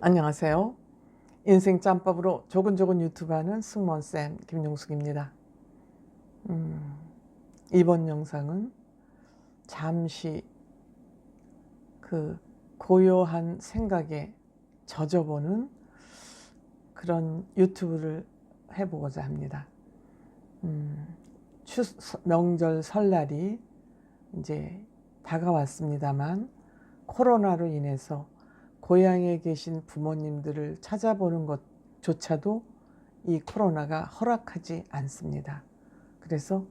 안녕하세요. 인생 짬밥으로 조근조근 유튜브하는 승무원쌤 김용숙입니다. 이번 영상은 잠시 그 고요한 생각에 젖어보는 그런 유튜브를 해보고자 합니다. 명절 설날이 이제 다가왔습니다만 코로나로 인해서 고향에 계신 부모님들을 찾아보는 것조차도 이 코로나가 허락하지 않습니다. 그래서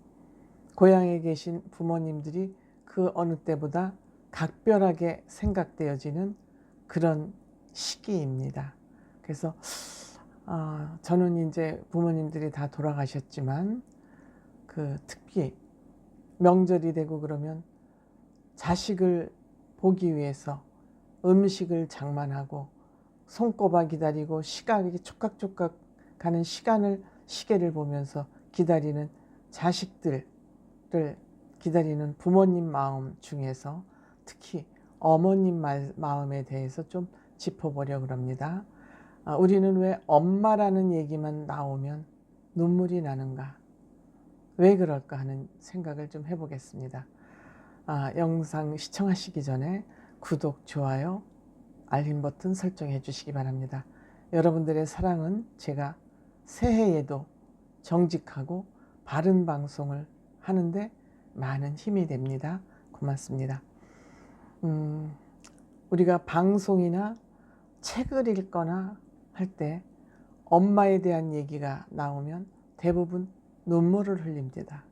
고향에 계신 부모님들이 그 어느 때보다 각별하게 생각되어지는 그런 시기입니다. 그래서 저는 이제 부모님들이 다 돌아가셨지만 특히 명절이 되고 그러면 자식을 보기 위해서 음식을 장만하고 손꼽아 기다리고 시각이 촉각촉각 가는 시계를 보면서 기다리는 자식들을 기다리는 부모님 마음 중에서 특히 어머님 마음에 대해서 좀 짚어보려고 합니다. 우리는 왜 엄마라는 얘기만 나오면 눈물이 나는가? 왜 그럴까 하는 생각을 좀 해보겠습니다. 영상 시청하시기 전에 구독, 좋아요, 알림 버튼 설정해 주시기 바랍니다. 여러분들의 사랑은 제가 새해에도 정직하고 바른 방송을 하는데 많은 힘이 됩니다. 고맙습니다. 우리가 방송이나 책을 읽거나 할 때 엄마에 대한 얘기가 나오면 대부분 눈물을 흘립니다.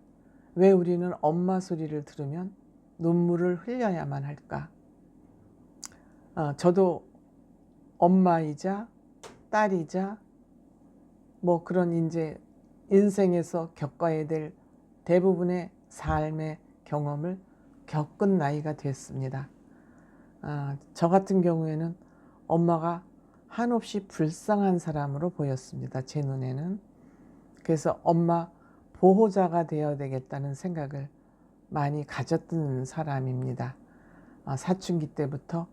왜 우리는 엄마 소리를 들으면 눈물을 흘려야만 할까? 저도 엄마이자 딸이자 그런 이제 인생에서 겪어야 될 대부분의 삶의 경험을 겪은 나이가 됐습니다. 저 같은 경우에는 엄마가 한없이 불쌍한 사람으로 보였습니다. 제 눈에는. 그래서 엄마 보호자가 되어야 되겠다는 생각을 많이 가졌던 사람입니다. 사춘기 때부터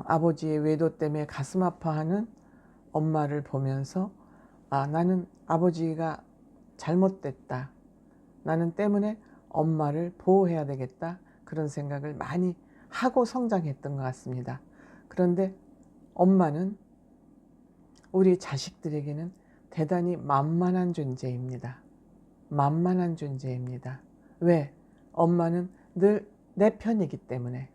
아버지의 외도 때문에 가슴 아파하는 엄마를 보면서 나는 아버지가 잘못됐다. 나는 때문에 엄마를 보호해야 되겠다. 그런 생각을 많이 하고 성장했던 것 같습니다. 그런데 엄마는 우리 자식들에게는 대단히 만만한 존재입니다. 만만한 존재입니다. 왜? 엄마는 늘 내 편이기 때문에,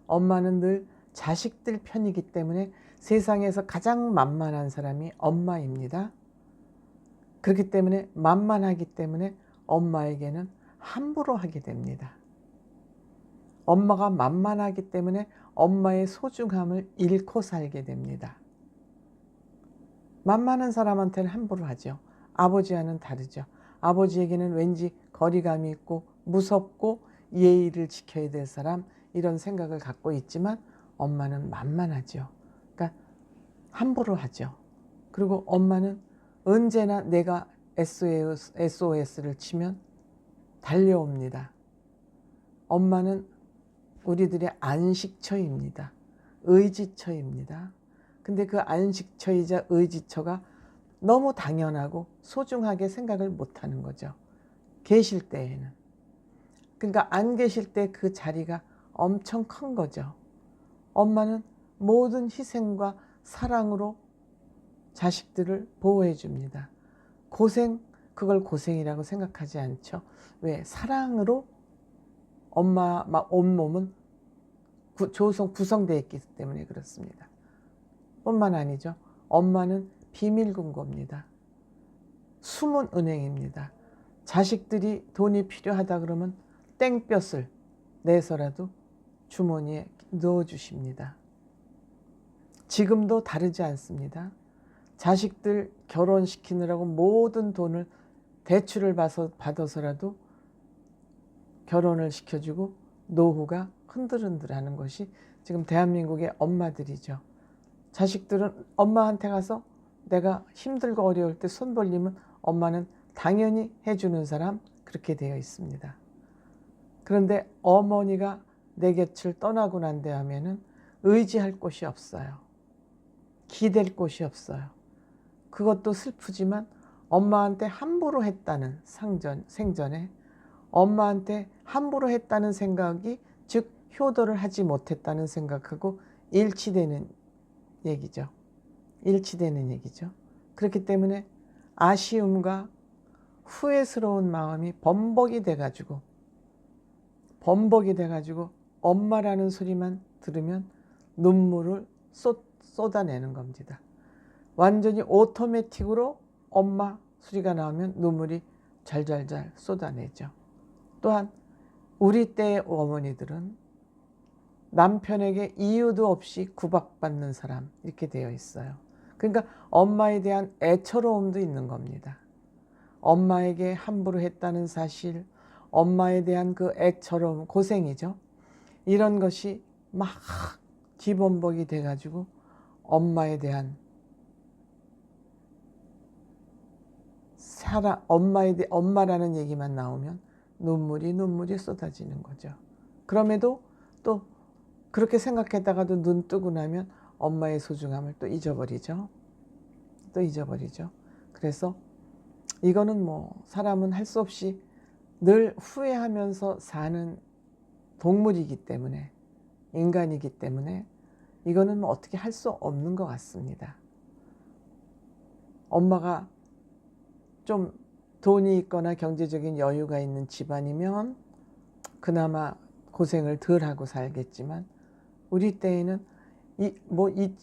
엄마는 늘 자식들 편이기 때문에 세상에서 가장 만만한 사람이 엄마입니다. 그렇기 때문에 만만하기 때문에 엄마에게는 함부로 하게 됩니다. 엄마가 만만하기 때문에 엄마의 소중함을 잃고 살게 됩니다. 만만한 사람한테는 함부로 하죠. 아버지와는 다르죠. 아버지에게는 왠지 거리감이 있고 무섭고 예의를 지켜야 될 사람, 이런 생각을 갖고 있지만 엄마는 만만하죠. 그러니까 함부로 하죠. 그리고 엄마는 언제나 내가 SOS를 치면 달려옵니다. 엄마는 우리들의 안식처입니다. 의지처입니다. 근데 그 안식처이자 의지처가 너무 당연하고 소중하게 생각을 못하는 거죠. 계실 때에는. 그러니까 안 계실 때 그 자리가 엄청 큰 거죠. 엄마는 모든 희생과 사랑으로 자식들을 보호해 줍니다. 그걸 고생이라고 생각하지 않죠. 왜? 사랑으로 엄마 온몸은 구성되어 있기 때문에 그렇습니다. 뿐만 아니죠. 엄마는 비밀금고입니다. 숨은 은행입니다. 자식들이 돈이 필요하다 그러면 땡볕을 내서라도 주머니에 넣어주십니다. 지금도 다르지 않습니다. 자식들 결혼시키느라고 모든 돈을 대출을 받아서라도 결혼을 시켜주고 노후가 흔들흔들하는 것이 지금 대한민국의 엄마들이죠. 자식들은 엄마한테 가서 내가 힘들고 어려울 때 손 벌리면 엄마는 당연히 해주는 사람, 그렇게 되어 있습니다. 그런데 어머니가 내 곁을 떠나고 난 다음에는 의지할 곳이 없어요. 기댈 곳이 없어요. 그것도 슬프지만 엄마한테 함부로 했다는 생전에 엄마한테 함부로 했다는 생각이, 즉 효도를 하지 못했다는 생각하고 일치되는 얘기죠. 일치되는 얘기죠. 그렇기 때문에 아쉬움과 후회스러운 마음이 범벅이 돼가지고 엄마라는 소리만 들으면 눈물을 쏟아내는 겁니다. 완전히 오토매틱으로 엄마 소리가 나오면 눈물이 잘잘잘 쏟아내죠. 또한 우리 때의 어머니들은 남편에게 이유도 없이 구박받는 사람, 이렇게 되어 있어요. 그러니까 엄마에 대한 애처로움도 있는 겁니다. 엄마에게 함부로 했다는 사실, 엄마에 대한 그 애처로움, 고생이죠. 이런 것이 막 뒤범벅이 돼가지고 엄마에 대한 엄마라는 얘기만 나오면 눈물이 쏟아지는 거죠. 그럼에도 또 그렇게 생각했다가도 눈 뜨고 나면 엄마의 소중함을 또 잊어버리죠. 그래서 이거는 뭐 사람은 할 수 없이 늘 후회하면서 사는 동물이기 때문에, 인간이기 때문에 이거는 뭐 어떻게 할 수 없는 것 같습니다. 엄마가 좀 돈이 있거나 경제적인 여유가 있는 집안이면 그나마 고생을 덜 하고 살겠지만, 우리 때에는 이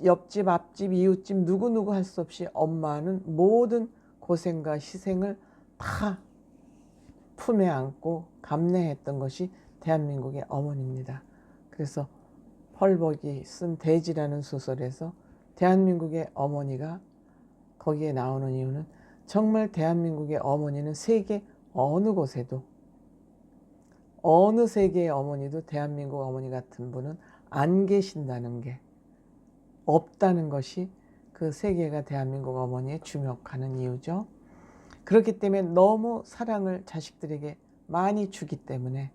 옆집, 앞집, 이웃집 누구 할 수 없이 엄마는 모든 고생과 희생을 다 품에 안고 감내했던 것이 대한민국의 어머니입니다. 그래서 펄벅이 쓴 돼지라는 소설에서 대한민국의 어머니가 거기에 나오는 이유는, 정말 대한민국의 어머니는 세계 어느 곳에도, 어느 세계의 어머니도 대한민국 어머니 같은 분은 안 계신다는 게, 없다는 것이 그 세계가 대한민국 어머니의 주목하는 이유죠. 그렇기 때문에 너무 사랑을 자식들에게 많이 주기 때문에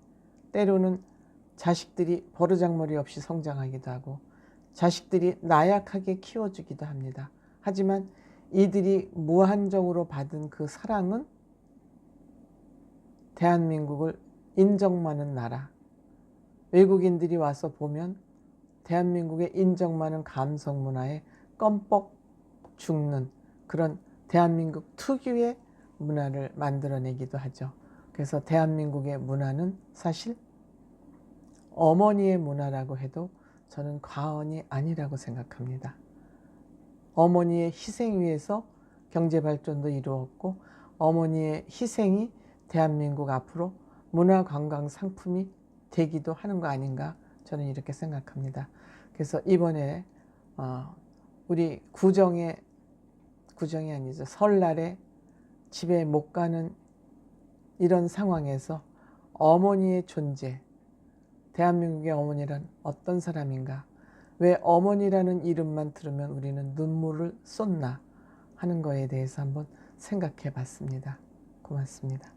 때로는 자식들이 버르장머리 없이 성장하기도 하고 자식들이 나약하게 키워주기도 합니다. 하지만 이들이 무한정으로 받은 그 사랑은 대한민국을 인정 많은 나라, 외국인들이 와서 보면 대한민국의 인정 많은 감성 문화에 껌뻑 죽는 그런 대한민국 특유의 문화를 만들어내기도 하죠. 그래서 대한민국의 문화는 사실 어머니의 문화라고 해도 저는 과언이 아니라고 생각합니다. 어머니의 희생 위에서 경제발전도 이루었고, 어머니의 희생이 대한민국 앞으로 문화관광 상품이 되기도 하는 거 아닌가, 저는 이렇게 생각합니다. 그래서 이번에 우리 구정이 아니죠, 설날에 집에 못 가는 이런 상황에서 어머니의 존재, 대한민국의 어머니란 어떤 사람인가, 왜 어머니라는 이름만 들으면 우리는 눈물을 쏟나 하는 거에 대해서 한번 생각해 봤습니다. 고맙습니다.